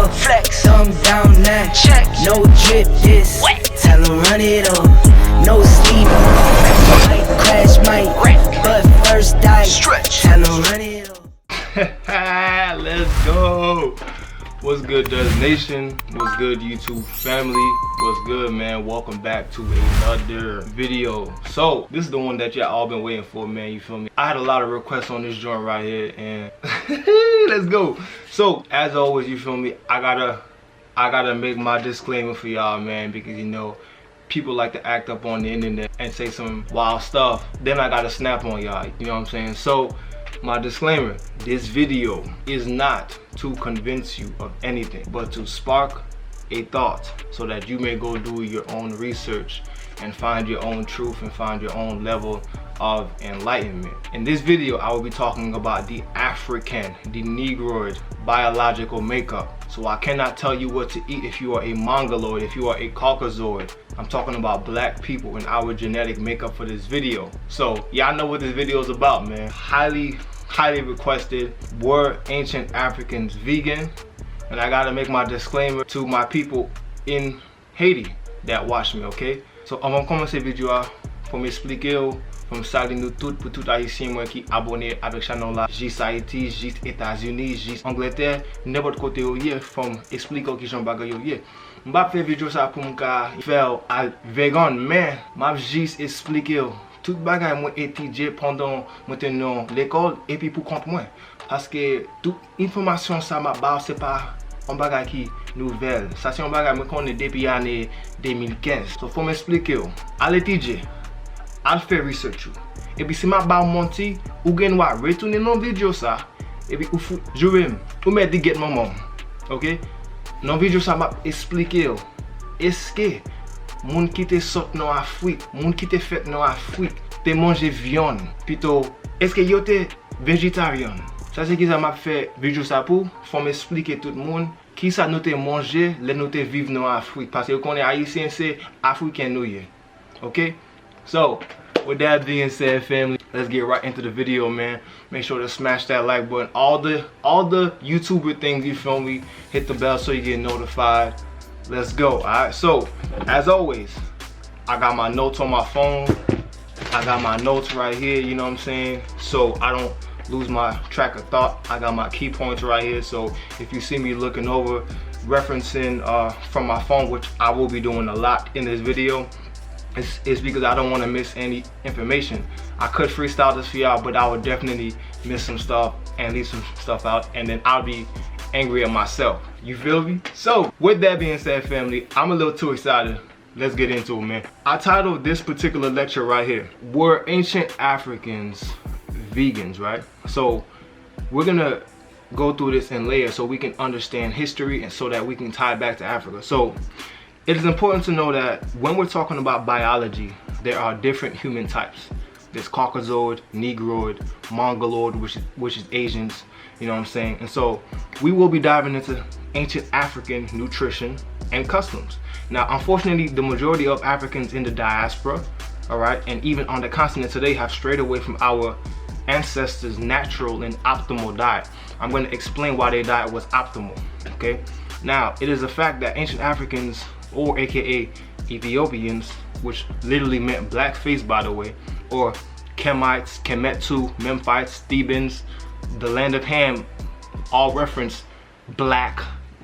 up, flex, thumb down now. Check, no drip this. Wet. Tell 'em run it up. No sleep. Might crash, might wreck. But first die. Stretch. Tell 'em run it up. Let's go. What's good, Does Nation? What's good, YouTube family? What's good, man? Welcome back to another video. So this is the one that y'all all been waiting for, man. You feel me? I had a lot of requests on this joint right here, and let's go. So as always, you feel me? I gotta make my disclaimer for y'all, man, because you know people like to act up on the internet and say some wild stuff. Then I gotta snap on y'all. You know what I'm saying? So my disclaimer: this video is not to convince you of anything, but to spark a thought so that you may go do your own research and find your own truth and find your own level of enlightenment. In this video, I will be talking about the African, the Negroid biological makeup. So I cannot tell you what to eat if you are a Mongoloid, if you are a Caucasoid. I'm talking about black people and our genetic makeup for this video. So y'all know what this video is about, man. Highly requested. Were ancient Africans vegan? And I gotta make my disclaimer to my people in Haiti that watch me, okay? So avant de commencer vidéo pour m'expliquer pour saluer nous toutes pour tout haïtien moi qui abonné avec channel là, juste Haïti, juste États-Unis, juste Angleterre, n'importe côté où yé, pour m'expliquer qui j'en bagay yo yé. M'pa faire vidéo ça pour m'ka faire vegan, mais m'a juste expliquer tout bagay moi étudié pendant maintenant l'école et puis pour compte moi, parce que toute information ça m'a base c'est pas un bagay qui nouvelle, ça c'est un bagay moi connais depuis l'année 2015. So faut m'expliquer à l'étudier, à faire research et puis si m'a ba monti ou gen wa retourner dans vidéo ça et puis ou jouer ou mettre di get maman, OK? Dans vidéo ça m'a expliquer est-ce que moun qui te sort dans Afrique, moun qui te fait dans Afrique, te manger viande, plutôt est-ce que yo te végétarien? Ça c'est qui ça m'a fait vidéo ça pour m'expliquer tout le monde qui ça nous te manger, les nous te vivre dans Afrique, parce que qu'on est haïtien c'est africain nous yé. Okay? So, with that being said, family, let's get right into the video, man. Make sure to smash that like button. All the YouTuber things, you feel me? Hit the bell so you get notified. Let's go. Alright, so as always, I got my notes on my phone. I got my notes right here, you know what I'm saying? So I don't lose my track of thought. I got my key points right here. So if you see me looking over, referencing from my phone, which I will be doing a lot in this video, it's because I don't want to miss any information. I could freestyle this for y'all, but I would definitely miss some stuff and leave some stuff out, and then I'll be angry at myself. You feel me? So with that being said, family, I'm a little too excited. Let's get into it, man. I titled this particular lecture right here, Were Ancient Africans Vegans, right? So we're gonna go through this in layers so we can understand history and so that we can tie it back to Africa. So it is important to know that when we're talking about biology, there are different human types. There's Caucasoid, Negroid, Mongoloid, which is Asians, you know what I'm saying? And so we will be diving into ancient African nutrition and customs. Now, unfortunately, the majority of Africans in the diaspora, all right, and even on the continent today have strayed away from our ancestors' natural and optimal diet. I'm going to explain why their diet was optimal, okay? Now, it is a fact that ancient Africans, or aka Ethiopians, which literally meant black face, by the way, or Kemites, Kemetu, Memphites, Thebans, the land of Ham, all reference black,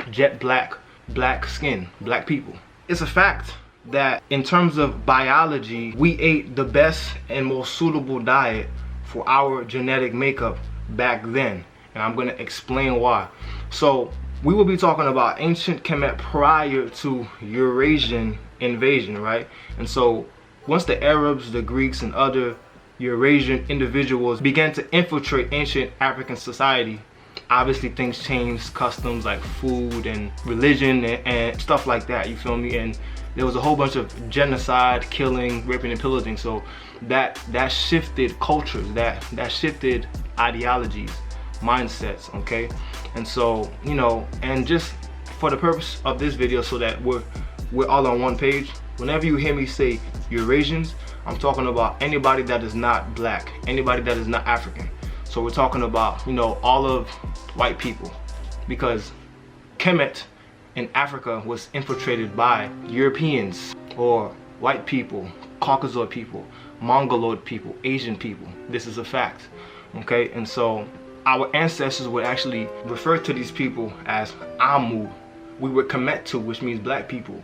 jet black, black skin, black people. It's a fact that in terms of biology, we ate the best and most suitable diet for our genetic makeup back then, and I'm going to explain why. So we will be talking about ancient Kemet prior to Eurasian invasion, right? And so once the Arabs, the Greeks, and other Eurasian individuals began to infiltrate ancient African society, obviously things changed, customs like food and religion and stuff like that, you feel me? And there was a whole bunch of genocide, killing, raping, and pillaging. So that shifted cultures, that shifted ideologies, mindsets, okay? And so, you know, and just for the purpose of this video, so that we're all on one page, whenever you hear me say Eurasians, I'm talking about anybody that is not black, anybody that is not African. So we're talking about, you know, all of white people, because Kemet in Africa was infiltrated by Europeans or white people, Caucasoid people, Mongoloid people, Asian people. This is a fact, okay? And so our ancestors would actually refer to these people as Amu. We were Kemetu, which means black people.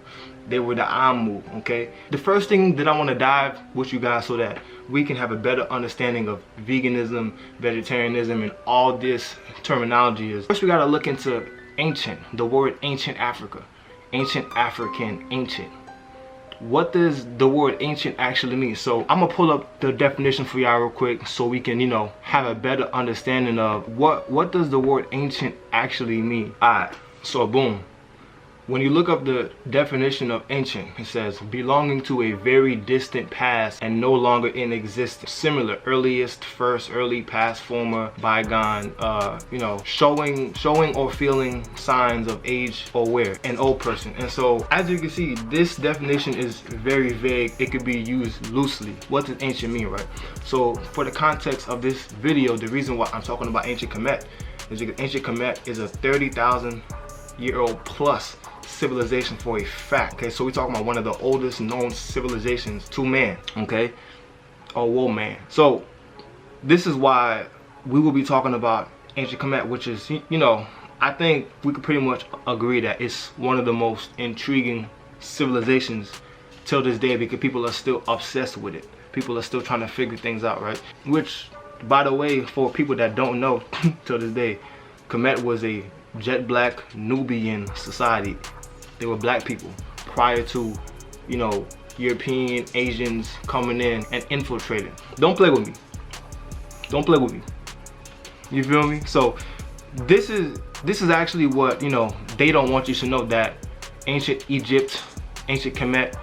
They were the Amu, okay? The first thing that I want to dive with you guys so that we can have a better understanding of veganism, vegetarianism, and all this terminology is, first we got to look into ancient, the word ancient Africa, ancient African, ancient. What does the word ancient actually mean? So I'm gonna pull up the definition for y'all real quick so we can, you know, have a better understanding of what does the word ancient actually mean. Alright, so boom. When you look up the definition of ancient, it says belonging to a very distant past and no longer in existence. Similar, earliest, first, early, past, former, bygone, you know, showing or feeling signs of age or wear, an old person. And so, as you can see, this definition is very vague. It could be used loosely. What does ancient mean, right? So, for the context of this video, the reason why I'm talking about ancient Kemet is because ancient Kemet is a 30,000-year-old plus civilization for a fact. Okay, so we're talking about one of the oldest known civilizations to man, okay, or whoa man. So this is why we will be talking about ancient Kemet, which is, you know, I think we could pretty much agree that it's one of the most intriguing civilizations till this day, because people are still obsessed with it. People are still trying to figure things out, right? Which, by the way, for people that don't know, till this day, Kemet was a jet black Nubian society. They were black people prior to, you know, European, Asians coming in and infiltrating. Don't play with me. Don't play with me. You feel me? So this is actually what, you know, they don't want you to know, that ancient Egypt, ancient Kemet,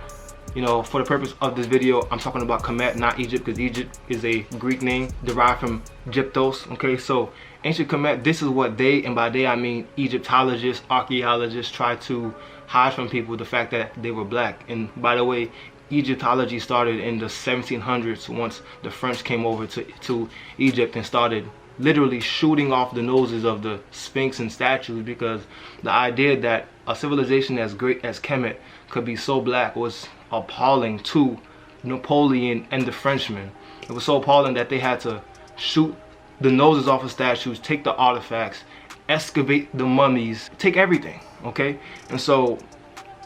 you know, for the purpose of this video, I'm talking about Kemet, not Egypt, because Egypt is a Greek name derived from Gyptos, okay? So ancient Kemet, this is what they, and by they I mean Egyptologists, archaeologists, try to hide from people the fact that they were black. And by the way, Egyptology started in the 1700s once the French came over to Egypt and started literally shooting off the noses of the Sphinx and statues, because the idea that a civilization as great as Kemet could be so black was appalling to Napoleon and the Frenchmen. It was so appalling that they had to shoot the noses off of statues, take the artifacts, excavate the mummies, take everything, okay? And so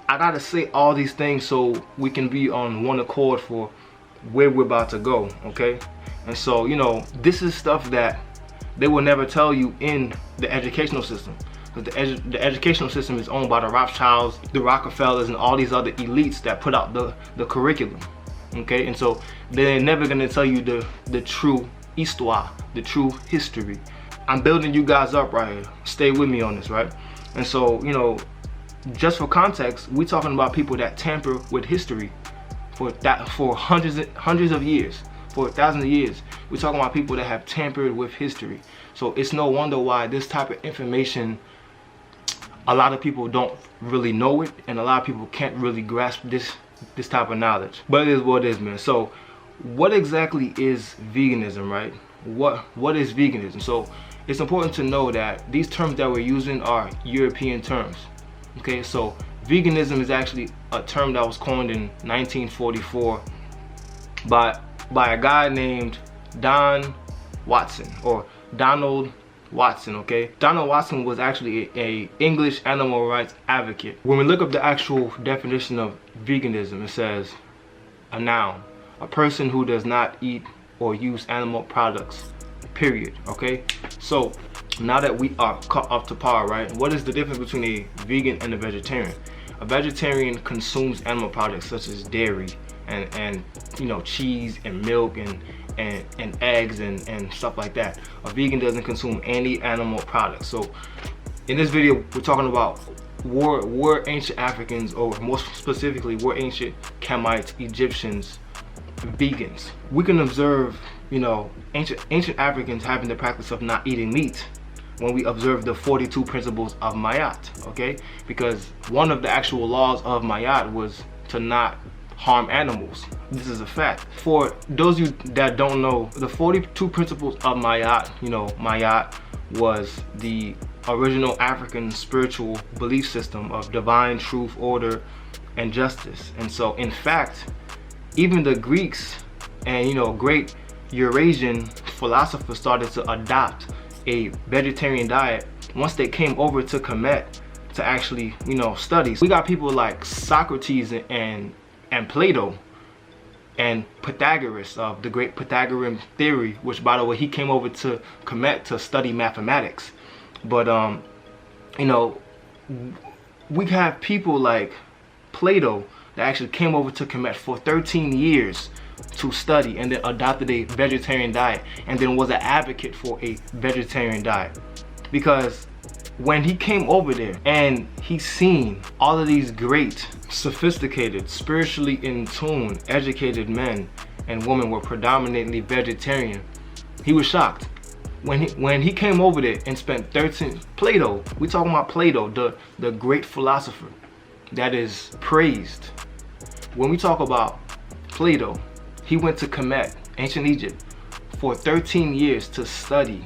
I gotta say all these things so we can be on one accord for where we're about to go, okay? And so, you know, this is stuff that they will never tell you in the educational system, because the educational system is owned by the Rothschilds, the Rockefellers, and all these other elites that put out the curriculum, okay? And so they're never gonna tell you the true histoire, the true history. I'm building you guys up right here. Stay with me on this, right? And so, you know, just for context, we're talking about people that tamper with history for hundreds of years, for thousands of years. We're talking about people that have tampered with history. So it's no wonder why this type of information, a lot of people don't really know it, and a lot of people can't really grasp this type of knowledge. But it is what it is, man. So what exactly is veganism, right? What is veganism? So it's important to know that these terms that we're using are European terms. Okay, so veganism is actually a term that was coined in 1944 by a guy named Donald Watson. Okay, Donald Watson was actually a English animal rights advocate. When we look up the actual definition of veganism, it says a noun, a person who does not eat or use animal products, period. Okay, so now that we are caught up to par, right, what is the difference between a vegan and a vegetarian? A vegetarian consumes animal products such as dairy and you know, cheese and milk and eggs and stuff like that. A vegan doesn't consume any animal products. So in this video, we're talking about were ancient Africans, or more specifically, were ancient Kemites, Egyptians, vegans? We can observe, you know, ancient Africans having the practice of not eating meat when we observe the 42 principles of Mayat, okay? Because one of the actual laws of Mayat was to not harm animals. This is a fact. For those of you that don't know, the 42 principles of Mayat, you know, Mayat was the original African spiritual belief system of divine truth, order, and justice. And so, in fact, even the Greeks and great Eurasian philosophers started to adopt a vegetarian diet once they came over to Kemet to actually study. We got people like Socrates and Plato and Pythagoras of the great Pythagorean theory, which, by the way, he came over to Kemet to study mathematics. But we have people like Plato that actually came over to Kemet for 13 years to study, and then adopted a vegetarian diet, and then was an advocate for a vegetarian diet. Because when he came over there and he seen all of these great, sophisticated, spiritually in tune, educated men and women were predominantly vegetarian, he was shocked. When he came over there and spent 13, Plato, we talking about Plato, the great philosopher that is praised. When we talk about Plato, he went to Kemet, ancient Egypt, for 13 years to study.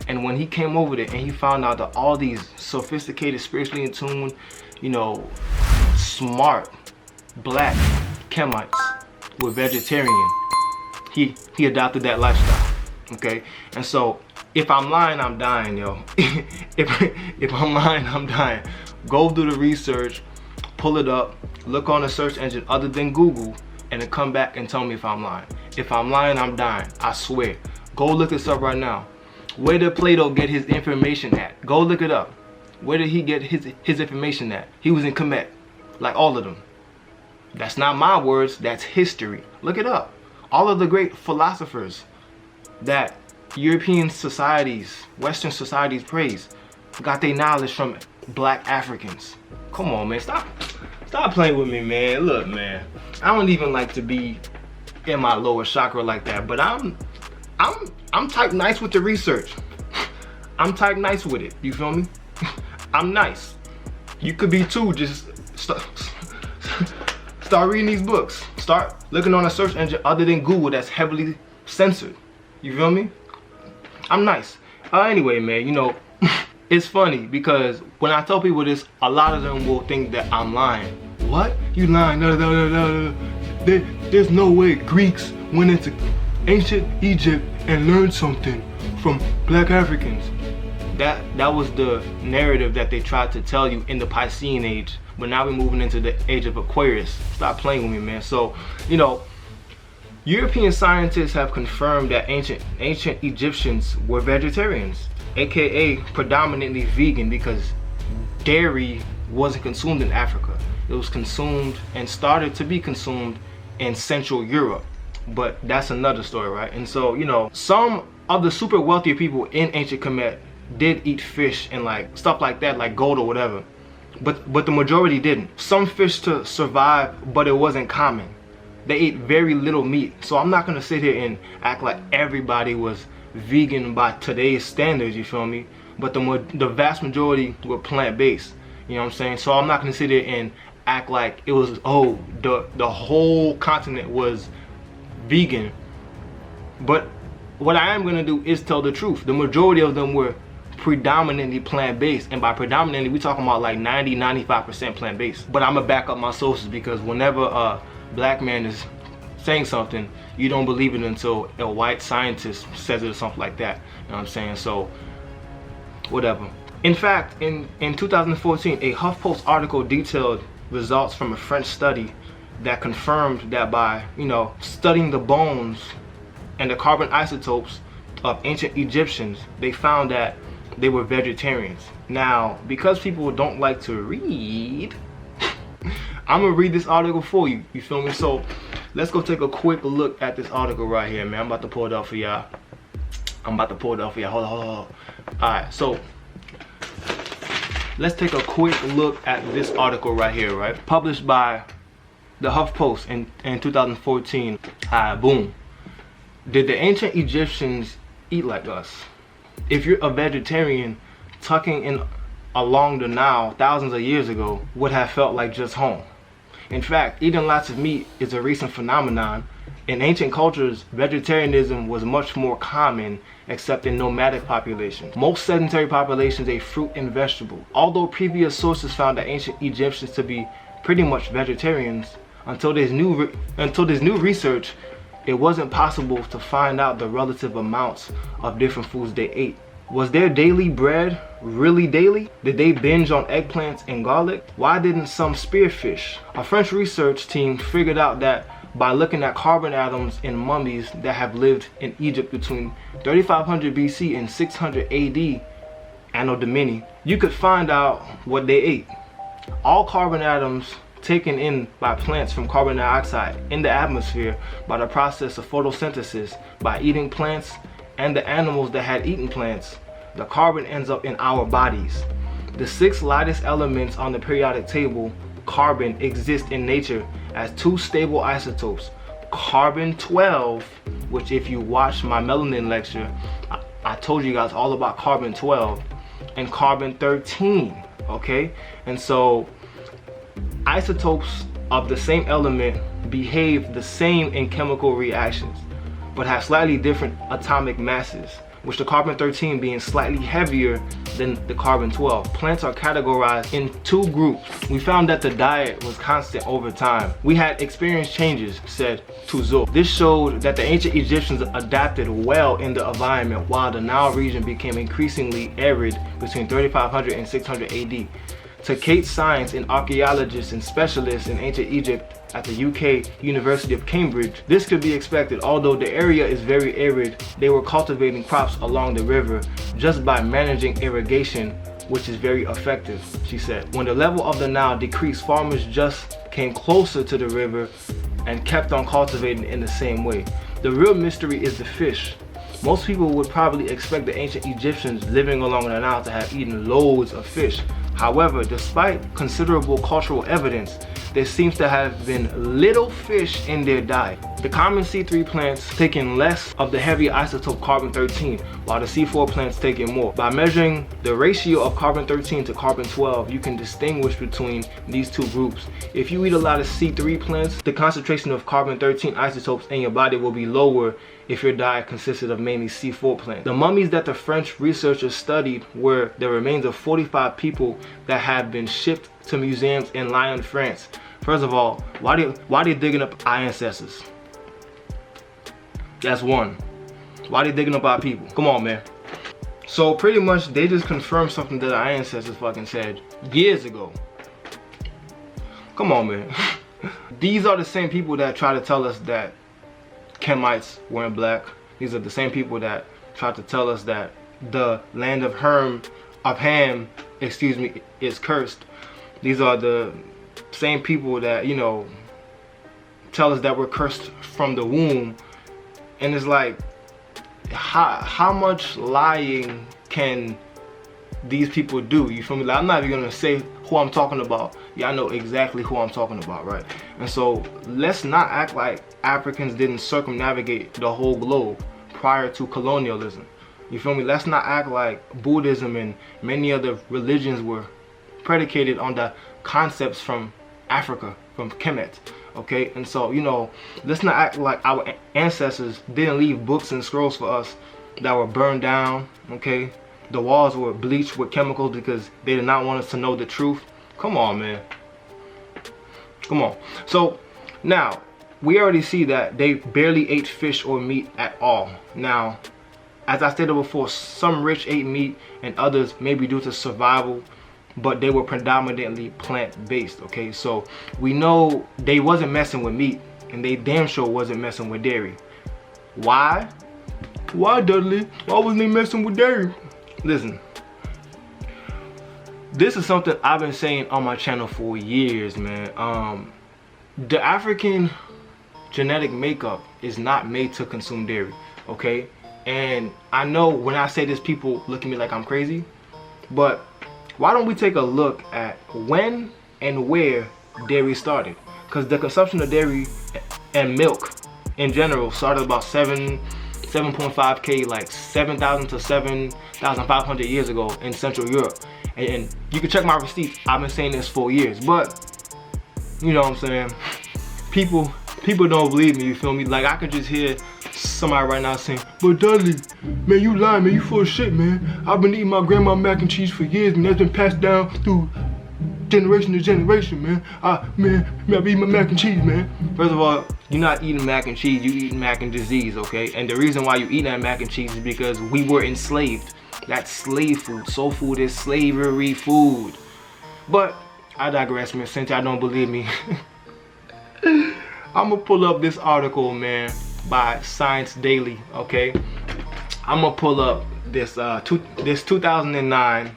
And when he came over there and he found out that all these sophisticated, spiritually in tune, smart, black Kemites were vegetarian, he adopted that lifestyle. Okay? And so, if I'm lying, I'm dying, yo. if I'm lying, I'm dying. Go do the research, pull it up, look on a search engine other than Google, and then come back and tell me if I'm lying. If I'm lying, I'm dying. I swear. Go look this up right now. Where did Plato get his information at? Go look it up. Where did he get his information at? He was in Kemet, like all of them. That's not my words, that's history. Look it up. All of the great philosophers that European societies, Western societies praise, got their knowledge from black Africans. Come on, man, stop playing with me, man. Look, man, I don't even like to be in my lower chakra like that, but I'm type nice with the research. I'm type nice with it, you feel me? I'm nice. You could be too. Just start reading these books. Start looking on a search engine other than Google that's heavily censored. You feel me? I'm nice. Anyway, man, it's funny because when I tell people this, a lot of them will think that I'm lying. What? You lying? No. There's no way Greeks went into ancient Egypt and learned something from black Africans. That was the narrative that they tried to tell you in the Piscean age, but now we're moving into the age of Aquarius. Stop playing with me, man. So, European scientists have confirmed that ancient Egyptians were vegetarians, aka predominantly vegan, because dairy wasn't consumed in Africa. It was consumed and started to be consumed in Central Europe. But that's another story, right? And so, some of the super wealthy people in ancient Kemet did eat fish and like stuff like that, like gold or whatever. But the majority didn't. Some fish to survive, but it wasn't common. They ate very little meat. So I'm not gonna sit here and act like everybody was vegan by today's standards, you feel me? But the vast majority were plant-based. You know what I'm saying? So I'm not gonna sit here and act like it was, the whole continent was vegan. But what I am gonna do is tell the truth. The majority of them were predominantly plant-based, and by predominantly we talking about like 90-95% plant-based. But I'm gonna back up my sources, because whenever a black man is saying something, you don't believe it until a white scientist says it or something like that. You know what I'm saying? So whatever. In fact, in 2014, a HuffPost article detailed results from a French study that confirmed that by studying the bones and the carbon isotopes of ancient Egyptians, they found that they were vegetarians. Now, because people don't like to read, I'm gonna read this article for you. You feel me? So let's go take a quick look at this article right here, man. I'm about to pull it up for y'all. Hold on. Alright, so let's take a quick look at this article right here, right? Published by the HuffPost in 2014. Boom. Did the ancient Egyptians eat like us? If you're a vegetarian, tucking in along the Nile thousands of years ago would have felt like just home. In fact, eating lots of meat is a recent phenomenon In ancient cultures, vegetarianism was much more common except in nomadic populations. Most sedentary populations ate fruit and vegetable. Although previous sources found the ancient Egyptians to be pretty much vegetarians, until this new research, it wasn't possible to find out the relative amounts of different foods they ate. Was their daily bread really daily? Did they binge on eggplants and garlic? Why didn't some spearfish? A French research team figured out that by looking at carbon atoms in mummies that have lived in Egypt between 3500 BC and 600 AD, Anno Domini, you could find out what they ate. All carbon atoms taken in by plants from carbon dioxide in the atmosphere by the process of photosynthesis, by eating plants and the animals that had eaten plants, the carbon ends up in our bodies. The 6 lightest elements on the periodic table, carbon, exist in nature as 2 stable isotopes, carbon-12, which if you watch my melanin lecture, I told you guys all about carbon-12, and carbon-13, okay? And so isotopes of the same element behave the same in chemical reactions, but have slightly different atomic masses, which the carbon-13 being slightly heavier than the carbon-12. Plants are categorized in 2 groups. We found that the diet was constant over time. We had experienced changes, said Tuzo. This showed that the ancient Egyptians adapted well in the environment while the Nile region became increasingly arid between 3500 and 600 AD. To Kate Science, an archaeologist and specialist in ancient Egypt at the UK University of Cambridge, this could be expected. Although the area is very arid, they were cultivating crops along the river just by managing irrigation, which is very effective, she said. When the level of the Nile decreased, farmers just came closer to the river and kept on cultivating in the same way. The real mystery is the fish. Most people would probably expect the ancient Egyptians living along the Nile to have eaten loads of fish. However, despite considerable cultural evidence, there seems to have been little fish in their diet. The common C3 plants taking less of the heavy isotope carbon-13, while the C4 plants taking more. By measuring the ratio of carbon-13 to carbon-12, you can distinguish between these 2 groups. If you eat a lot of C3 plants, the concentration of carbon-13 isotopes in your body will be lower if your diet consisted of mainly C4 plants. The mummies that the French researchers studied were the remains of 45 people that have been shipped to museums in Lyon, France. First of all, why they digging up our ancestors? That's one. Why they digging up our people? Come on, man. So pretty much they just confirmed something that our ancestors fucking said years ago. Come on, man. These are the same people that try to tell us that Kemites weren't black. These are the same people that try to tell us that the land of Ham, is cursed. These are the same people that, you know, tell us that we're cursed from the womb. And it's like, how much lying can these people do? You feel me? Like, I'm not even gonna say who I'm talking about. Y'all know exactly who I'm talking about, right? And so let's not act like Africans didn't circumnavigate the whole globe prior to colonialism. You feel me? Let's not act like Buddhism and many other religions were predicated on the concepts from Africa, from Kemet. Okay, and so, you know, let's not act like our ancestors didn't leave books and scrolls for us that were burned down. Okay, the walls were bleached with chemicals because they did not want us to know the truth. Come on, man. Come on. So now we already see that they barely ate fish or meat at all. Now, as I stated before, some rich ate meat and others maybe due to survival, but they were predominantly plant-based. Okay, so we know they wasn't messing with meat, and they damn sure wasn't messing with dairy. Why? Why, Dudley? Why wasn't they messing with dairy? Listen, this is something I've been saying on my channel for years, man. The African genetic makeup is not made to consume dairy, okay? And I know when I say this, people look at me like I'm crazy, but why don't we take a look at when and where dairy started? Because the consumption of dairy and milk in general started about 7.5K, like 7,000 to 7,500 years ago in Central Europe. And you can check my receipts. I've been saying this for years, but you know what I'm saying? People people don't believe me, you feel me? Like, I could just hear somebody right now saying, but Dudley, man, you lying, man, you full of shit, man. I've been eating my grandma mac and cheese for years, man. That's been passed down through generation to generation, man. Man, I be eating my mac and cheese, man. First of all, you're not eating mac and cheese, you eating mac and disease, okay? And the reason why you eat that mac and cheese is because we were enslaved. That's slave food. Soul food is slavery food. But I digress, man. Since y'all don't believe me, I'm gonna pull up this article, man, by Science Daily, okay? I'm gonna pull up this 2009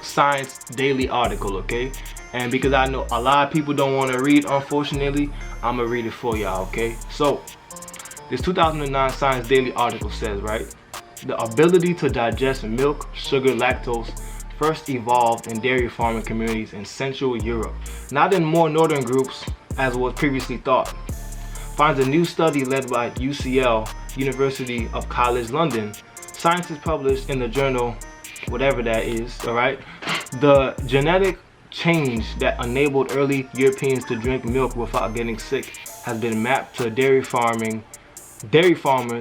Science Daily article, okay? And because I know a lot of people don't want to read, unfortunately, I'm gonna read it for y'all, okay? So this 2009 Science Daily article says, right, the ability to digest milk, sugar, lactose first evolved in dairy farming communities in Central Europe, not in more northern groups as was previously thought, finds a new study led by UCL, University of College London. Scientists published in the journal, whatever that is, all right, the genetic change that enabled early Europeans to drink milk without getting sick has been mapped to dairy farmers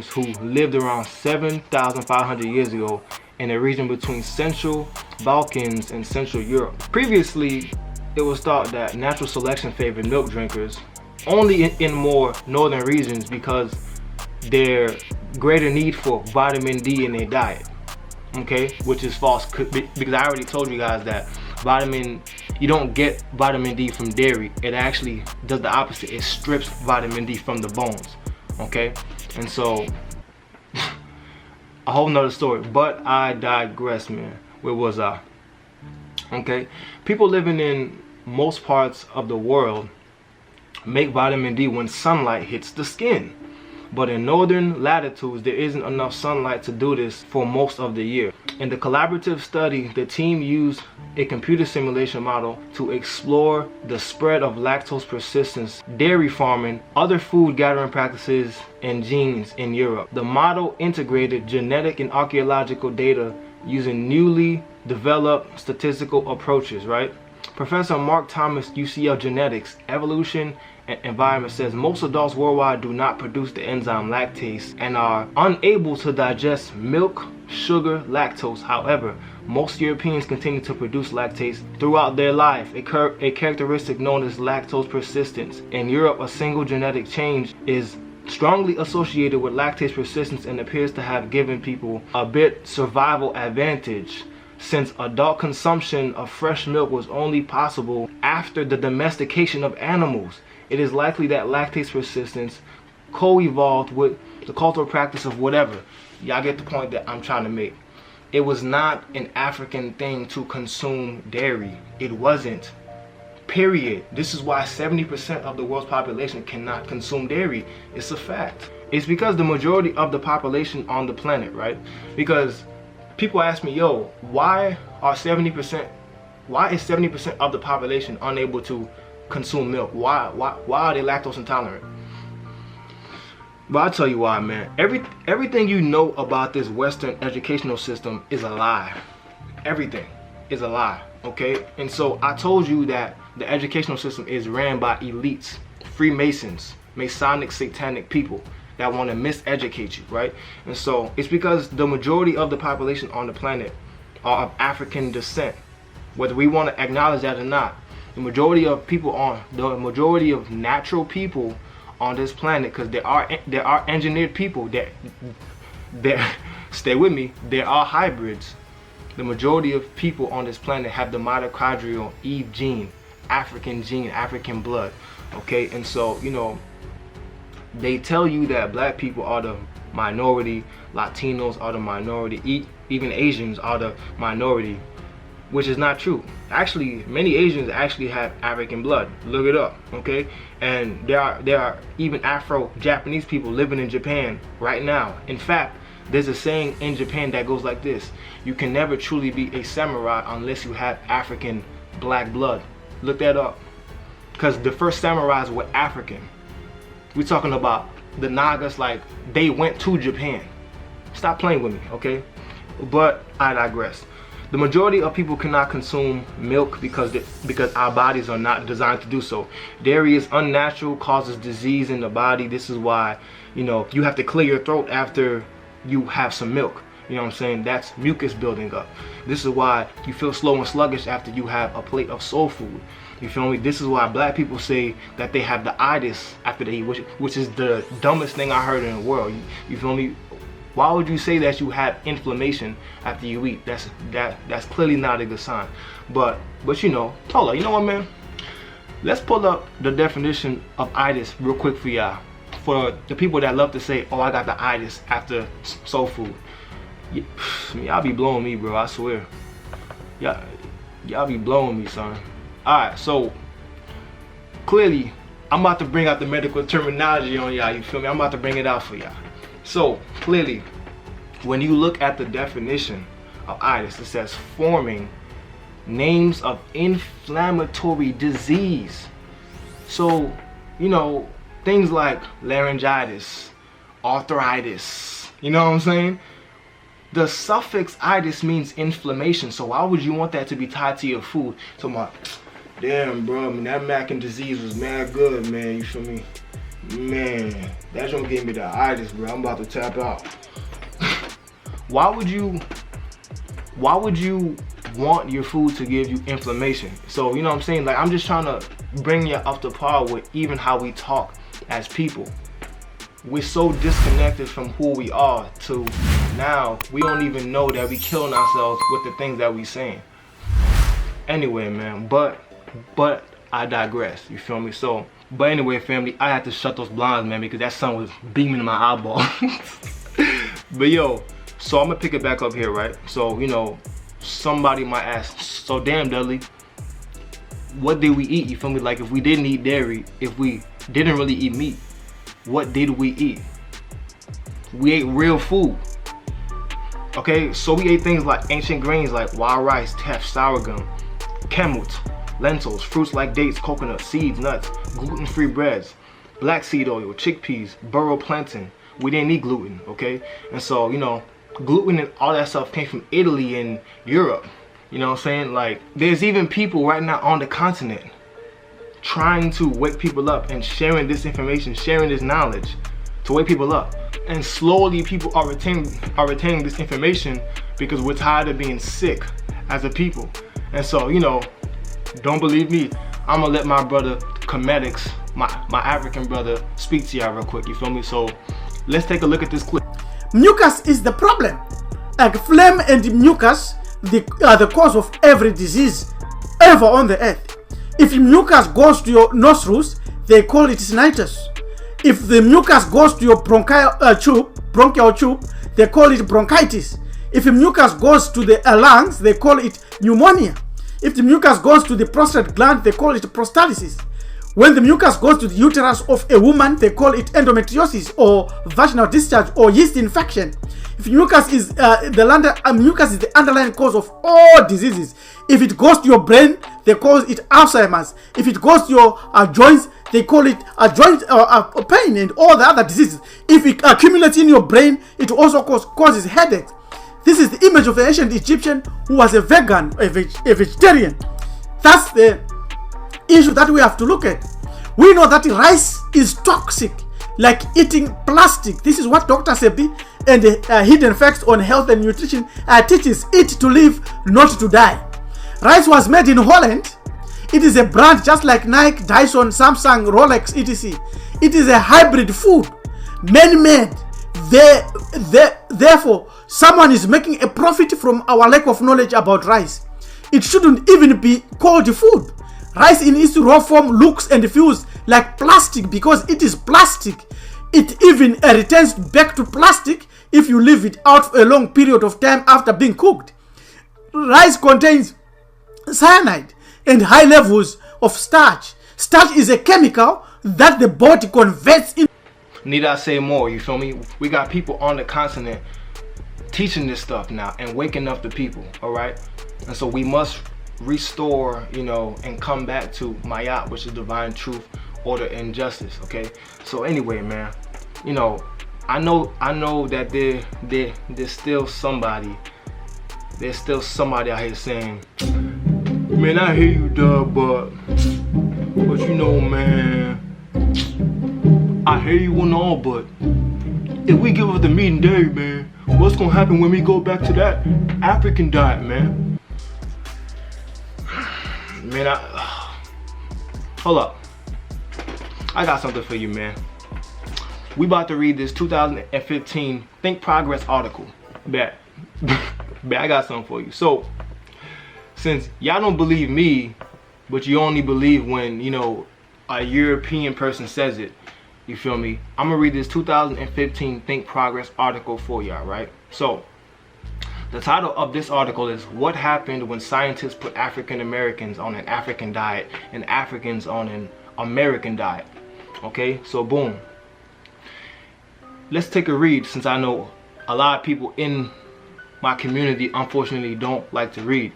who lived around 7,500 years ago in a region between Central Balkans and Central Europe. Previously, it was thought that natural selection favored milk drinkers only in more northern regions because their greater need for vitamin D in their diet, okay, which is false, because I already told you guys that you don't get vitamin D from dairy. It actually does the opposite. It strips vitamin D from the bones, okay? And so a whole nother story, but I digress, man. Where was I? Okay, people living in most parts of the world make vitamin D when sunlight hits the skin, but in northern latitudes there isn't enough sunlight to do this for most of the year. In the collaborative study, the team used a computer simulation model to explore the spread of lactose persistence, dairy farming, other food gathering practices, and genes in Europe. The model integrated genetic and archaeological data using newly developed statistical approaches, right? Professor Mark Thomas, UCL Genetics, Evolution and Environment, says most adults worldwide do not produce the enzyme lactase and are unable to digest milk, sugar, lactose. However, most Europeans continue to produce lactase throughout their life, a characteristic known as lactose persistence. In Europe, a single genetic change is strongly associated with lactase persistence and appears to have given people a bit survival advantage. Since adult consumption of fresh milk was only possible after the domestication of animals, it is likely that lactase persistence co-evolved with the cultural practice of whatever. Y'all get the point that I'm trying to make. It was not an African thing to consume dairy. It wasn't. Period. This is why 70% of the world's population cannot consume dairy. It's a fact. It's because the majority of the population on the planet, right? Because people ask me, yo, why is 70% of the population unable to consume milk? Why are they lactose intolerant? But I'll tell you why, man. Everything you know about this Western educational system is a lie. Everything is a lie, okay? And so I told you that the educational system is ran by elites, Freemasons, Masonic, satanic people that want to miseducate you, right? And so it's because the majority of the population on the planet are of African descent, whether we want to acknowledge that or not. The majority of natural people on this planet, because there are engineered people that stay with me, there are hybrids. The majority of people on this planet have the mitochondrial Eve gene, African blood, okay? And so, you know, they tell you that black people are the minority, Latinos are the minority, even Asians are the minority, which is not true. Actually, many Asians actually have African blood. Look it up, okay? And there are even Afro-Japanese people living in Japan right now. In fact, there's a saying in Japan that goes like this: you can never truly be a samurai unless you have African black blood. Look that up. Because the first samurais were African. We're talking about the Nagas, like they went to Japan. Stop playing with me, okay? But I digress. The majority of people cannot consume milk because our bodies are not designed to do so. Dairy is unnatural, causes disease in the body. This is why, you know, you have to clear your throat after you have some milk. You know what I'm saying? That's mucus building up. This is why you feel slow and sluggish after you have a plate of soul food. You feel me? This is why black people say that they have the itis after they eat, which is the dumbest thing I heard in the world. You feel me? Why would you say that you have inflammation after you eat? That's clearly not a good sign. But you know, hold on, you know what, man? Let's pull up the definition of itis real quick for y'all. For the people that love to say, oh, I got the itis after soul food. Y'all be blowing me, bro, I swear. Y'all be blowing me, son. Alright, so clearly I'm about to bring out the medical terminology on y'all, you feel me? I'm about to bring it out for y'all. So clearly, when you look at the definition of itis, it says forming names of inflammatory disease. So, you know, things like laryngitis, arthritis, you know what I'm saying? The suffix itis means inflammation, so why would you want that to be tied to your food? So my, damn bro, I mean, that mac and disease was mad good, man, you feel me? Man, that don't give me the itis, bro. I'm about to tap out. Why would you want your food to give you inflammation? So, you know what I'm saying? Like, I'm just trying to bring you up to par with even how we talk as people. We're so disconnected from who we are to now we don't even know that we killing ourselves with the things that we saying. Anyway, man, but I digress, you feel me? So, but anyway, family, I had to shut those blinds, man, because that sun was beaming in my eyeball. But yo, so I'm gonna pick it back up here, right? So, you know, somebody might ask, so damn Dudley, what did we eat? You feel me? Like, if we didn't eat dairy, if we didn't really eat meat, what did we eat? We ate real food. Okay, so we ate things like ancient grains like wild rice, teff, sorghum, kamut, lentils, fruits like dates, coconut, seeds, nuts, gluten-free breads, black seed oil, chickpeas, burro plantain. We didn't eat gluten, okay? And so, you know, gluten and all that stuff came from Italy and Europe. You know what I'm saying? Like, there's even people right now on the continent trying to wake people up and sharing this information, sharing this knowledge to wake people up. And slowly people are retaining this information because we're tired of being sick as a people. And so, you know, don't believe me, I'm gonna let my brother Comedics, my African brother, speak to y'all real quick, you feel me? So let's take a look at this clip. Mucus is the problem. Like phlegm and mucus are the cause of every disease ever on the earth. If mucus goes to your nostrils, they call it sinusitis. If the mucus goes to your bronchial tube, they call it bronchitis. If the mucus goes to the lungs, they call it pneumonia. If the mucus goes to the prostate gland, they call it prostatitis. When the mucus goes to the uterus of a woman, they call it endometriosis or vaginal discharge or yeast infection. If mucus is mucus is the underlying cause of all diseases. If it goes to your brain, they call it Alzheimer's. If it goes to your joints, they call it joint pain and all the other diseases. If it accumulates in your brain, it also causes headaches. This is the image of the ancient Egyptian who was a vegan, a vegetarian. That's the issue that we have to look at. We know that rice is toxic, like eating plastic. This is what Dr. Sebi and the Hidden Facts on Health and Nutrition teaches: eat to live, not to die. Rice was made in Holland. It is a brand just like Nike, Dyson, Samsung, Rolex, etc. It is a hybrid food, man-made. Therefore, someone is making a profit from our lack of knowledge about rice. It shouldn't even be called food. Rice in its raw form looks and feels like plastic because it is plastic. It even returns back to plastic if you leave it out for a long period of time after being cooked. Rice contains cyanide and high levels of starch. Starch is a chemical that the body converts into. Need I say more? You feel me? We got people on the continent teaching this stuff now and waking up the people, all right? And so we must restore, you know, and come back to Mayat, which is divine truth, order, and justice, okay? So anyway, man, you know, I know that there's still somebody there's still somebody out here saying, man, I hear you, dog, but you know, man, I hear you and all, but if we give up the meat and dairy, man, what's gonna happen when we go back to that African diet, man? Man, hold up. I got something for you, man. We about to read this 2015 Think Progress article. Bet. I got something for you. So, since y'all don't believe me, but you only believe when, you know, a European person says it, you feel me? I'm gonna read this 2015 Think Progress article for y'all, right? So, the title of this article is What Happened When Scientists Put African Americans on an African Diet and Africans on an American Diet. Okay, so boom. Let's take a read, since I know a lot of people in my community unfortunately don't like to read.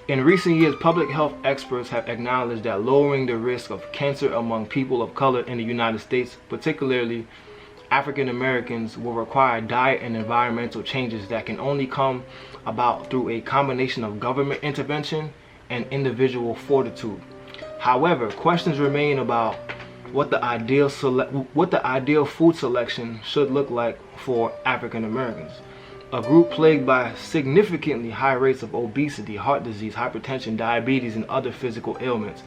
In recent years, public health experts have acknowledged that lowering the risk of cancer among people of color in the United States, particularly African Americans, will require diet and environmental changes that can only come about through a combination of government intervention and individual fortitude. However, questions remain about what the ideal food selection should look like for African Americans, a group plagued by significantly high rates of obesity, heart disease, hypertension, diabetes, and other physical ailments.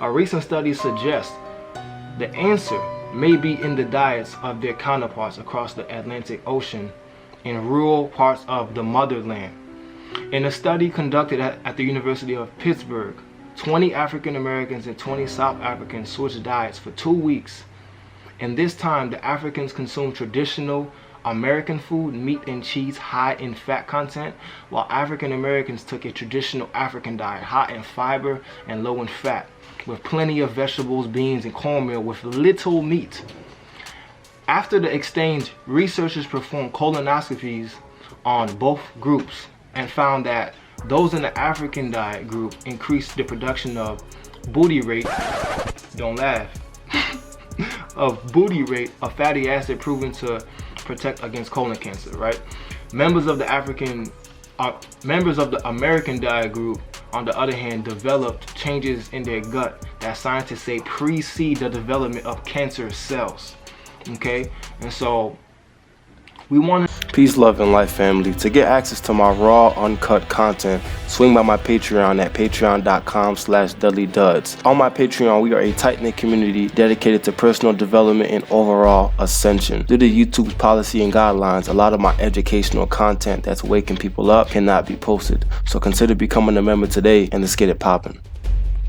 A recent study suggests the answer may be in the diets of their counterparts across the Atlantic Ocean in rural parts of the motherland. In a study conducted at the University of Pittsburgh, 20 African Americans and 20 South Africans switched diets for 2 weeks. In this time, the Africans consumed traditional American food, meat and cheese high in fat content, while African Americans took a traditional African diet, high in fiber and low in fat, with plenty of vegetables, beans, and cornmeal with little meat. After the exchange, researchers performed colonoscopies on both groups and found that those in the African diet group increased the production of butyrate, don't laugh, of butyrate, a fatty acid proven to protect against colon cancer, right? Members of the American diet group, on the other hand, developed changes in their gut that scientists say precede the development of cancer cells. Okay, and so we want to peace, love, and life, family. To get access to my raw, uncut content, swing by my Patreon at patreon.com/DudleyDuds. On my Patreon, we are a tight-knit community dedicated to personal development and overall ascension. Due to YouTube's policy and guidelines, a lot of my educational content that's waking people up cannot be posted. So consider becoming a member today, and let's get it popping.